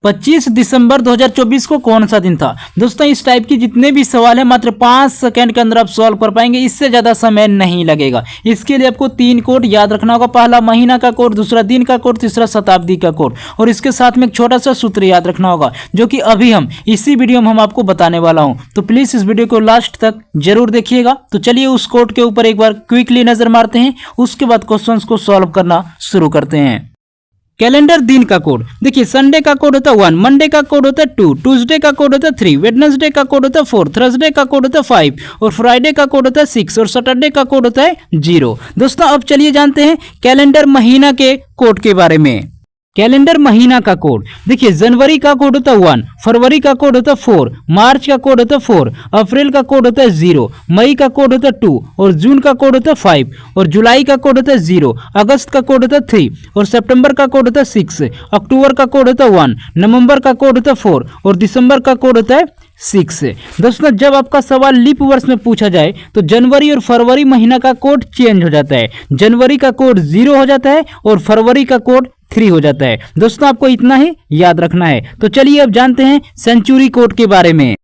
25 दिसंबर 2024 को कौन सा दिन था। दोस्तों इस टाइप की जितने भी सवाल है मात्र 5 सेकंड के अंदर आप सॉल्व कर पाएंगे, इससे ज़्यादा समय नहीं लगेगा। इसके लिए आपको 3 कोड याद रखना होगा, पहला महीना का कोड, दूसरा दिन का कोड, तीसरा शताब्दी का कोड, और इसके साथ में एक छोटा सा सूत्र याद रखना होगा जो कि अभी हम इसी वीडियो में हम आपको बताने वाला हूं। तो प्लीज़ इस वीडियो को लास्ट तक जरूर देखिएगा। तो चलिए उस कोड के ऊपर एक बार क्विकली नजर मारते हैं, उसके बाद क्वेश्चंस को सॉल्व करना शुरू करते हैं। कैलेंडर दिन का कोड देखिए, संडे का कोड होता है 1, मंडे का कोड होता है 2, ट्यूसडे का कोड होता है 3, वेडनेसडे का कोड होता है 4, थर्सडे का कोड होता है 5 और फ्राइडे का कोड होता है 6 और सैटरडे का कोड होता है 0। दोस्तों अब चलिए जानते हैं कैलेंडर महीना के कोड के बारे में। कैलेंडर महीना का कोड देखिए, जनवरी का कोड होता है 1, फरवरी का कोड होता है 4, मार्च का कोड होता है 4, अप्रैल का कोड होता है 0, मई का कोड होता है 2 और जून का कोड होता है 5 और जुलाई का कोड होता है 0, अगस्त का कोड होता है 3 और सितंबर का कोड होता है 6, अक्टूबर का कोड होता है 1, नवंबर का कोड होता है 4 और दिसंबर का कोड होता है 6। दोस्तों जब आपका सवाल लीप वर्ष में पूछा जाए तो जनवरी और फरवरी महीना का कोड चेंज हो जाता है। जनवरी का कोड 0 हो जाता है और फरवरी का कोड 3 हो जाता है। दोस्तों आपको इतना ही याद रखना है। तो चलिए अब जानते हैं सेंचुरी कोड के बारे में।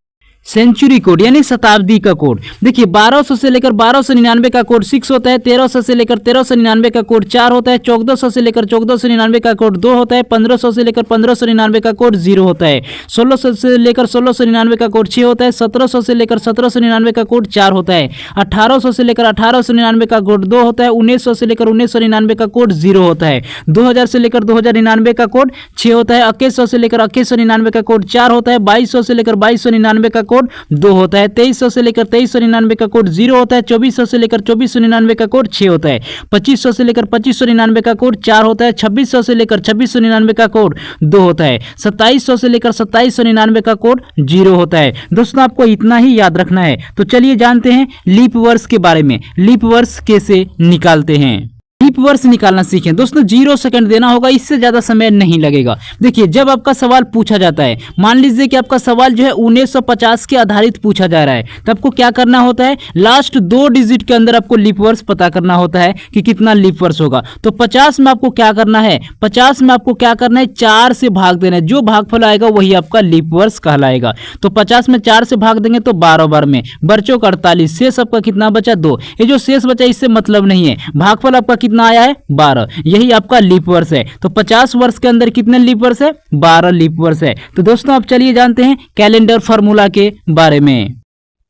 सेंचुरी कोड यानी शताब्दी का कोड देखिए, 1200 से लेकर 1299 का कोड 6 होता है, 1300 से लेकर 1399 का कोड 4 होता है, 1400 से लेकर 1499 का कोड 2 होता है, 1500 से लेकर 1599 का कोड 0 होता है, 1600 से लेकर 1699 का कोड 6 होता है, 1700 से लेकर 1799 का कोड 4 होता है, 1800 से लेकर 1899 का कोड 2 होता है, 1900 से लेकर 1999 का कोड 0 होता है, 2000 से लेकर 2099 का कोड 6 होता है, 2100 से लेकर 2199 का कोड 4 होता है, 2200 से लेकर 2299 का कोड 2 होता है, 2300 से लेकर 2399 का कोड 0 होता है, 2400 से लेकर 2499 का कोड 6 होता है, 2500 से लेकर 2599 का कोड 4 होता है, 2600 से लेकर 2699 का कोड 2 होता है, 2700 से लेकर 2799 का कोड 0 होता है। दोस्तों आपको इतना ही याद रखना है। तो चलिए जानते हैं लीप वर्ष के बारे में। लीप वर्ष कैसे निकालते हैं, लीप वर्ष निकालना सीखें। दोस्तों 0 सेकंड देना होगा, इससे ज्यादा समय नहीं लगेगा। देखिए जब आपका सवाल पूछा जाता है, मान लीजिए कि आपका सवाल जो है 1950 के आधारित पूछा जा रहा है, तो आपको क्या करना होता है, लास्ट 2 डिजिट के अंदर आपको लीप वर्ष पता करना होता है कि कितना लीप वर्ष होगा। तो 50 में आपको क्या करना है, 50 में आपको क्या करना है, 4 से भाग देना है। जो भागफल आएगा वही आपका लीप वर्ष कहलाएगा। तो 50 में 4 से भाग देंगे तो 12 बार में, बच्चों का 48, शेष आपका कितना बचा 2। ये जो शेष बचा इससे मतलब नहीं है, भागफल आपका कितना आया है 12, यही आपका लीप वर्ष है। तो 50 वर्ष के अंदर कितने लीप वर्ष है, 12 लीप वर्ष है। तो दोस्तों आप चलिए जानते हैं कैलेंडर फार्मूला के बारे में।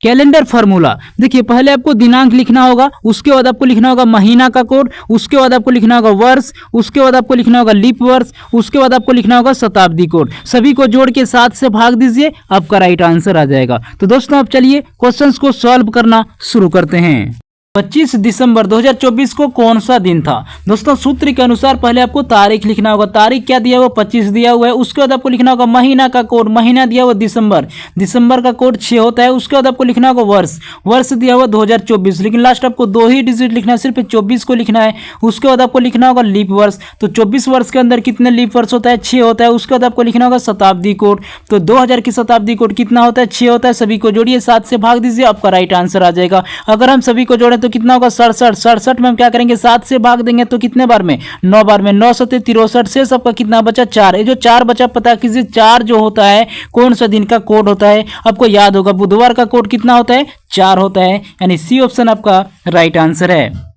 कैलेंडर फार्मूला देखिए, पहले आपको दिनांक लिखना होगा, उसके बाद आपको लिखना होगा महीना का कोड, उसके बाद आपको लिखना होगा वर्ष, उसके बाद आपको लिखना होगा लीप वर्ष, उसके बाद आपको लिखना होगा शताब्दी कोड। सभी को जोड़ के 7 से भाग दीजिए, आपका राइट आंसर आ जाएगा। तो दोस्तों आप चलिए क्वेश्चंस को सॉल्व करना शुरू करते हैं। 25 दिसंबर 2024 को कौन सा दिन था। दोस्तों सूत्र के अनुसार पहले आपको तारीख लिखना होगा। तारीख क्या दिया हुआ, 25 दिया हुआ है। उसके बाद आपको लिखना होगा महीना का कोड, महीना दिया हुआ दिसंबर, दिसंबर का कोड 6 होता है। उसके बाद आपको लिखना होगा वर्ष, वर्ष दिया हुआ 2024, लेकिन लास्ट आपको 2 ही डिजिट लिखना है, सिर्फ 24 को लिखना है। उसके बाद आपको लिखना होगा लीप वर्ष, तो 24 वर्ष के अंदर कितने लीप वर्ष होता है, 6 होता है। उसके बाद आपको लिखना होगा शताब्दी कोड, तो 2000 की शताब्दी कोड कितना होता है, 6 होता है। सभी को जोड़िए, 7 से भाग दीजिए, आपका राइट आंसर आ जाएगा। अगर हम सभी को जोड़े तो कितना होगा 67, 67 में हम क्या करेंगे 7 से भाग देंगे तो कितने बार में, 9 बार में, 9 7 63 से सबका कितना बचा 4। ये जो 4 बचा पता कीजिए, 4 जो होता है कौन सा दिन का कोड होता है, आपको याद होगा बुधवार का कोड कितना होता है 4 होता है, यानी सी ऑप्शन आपका राइट आंसर है।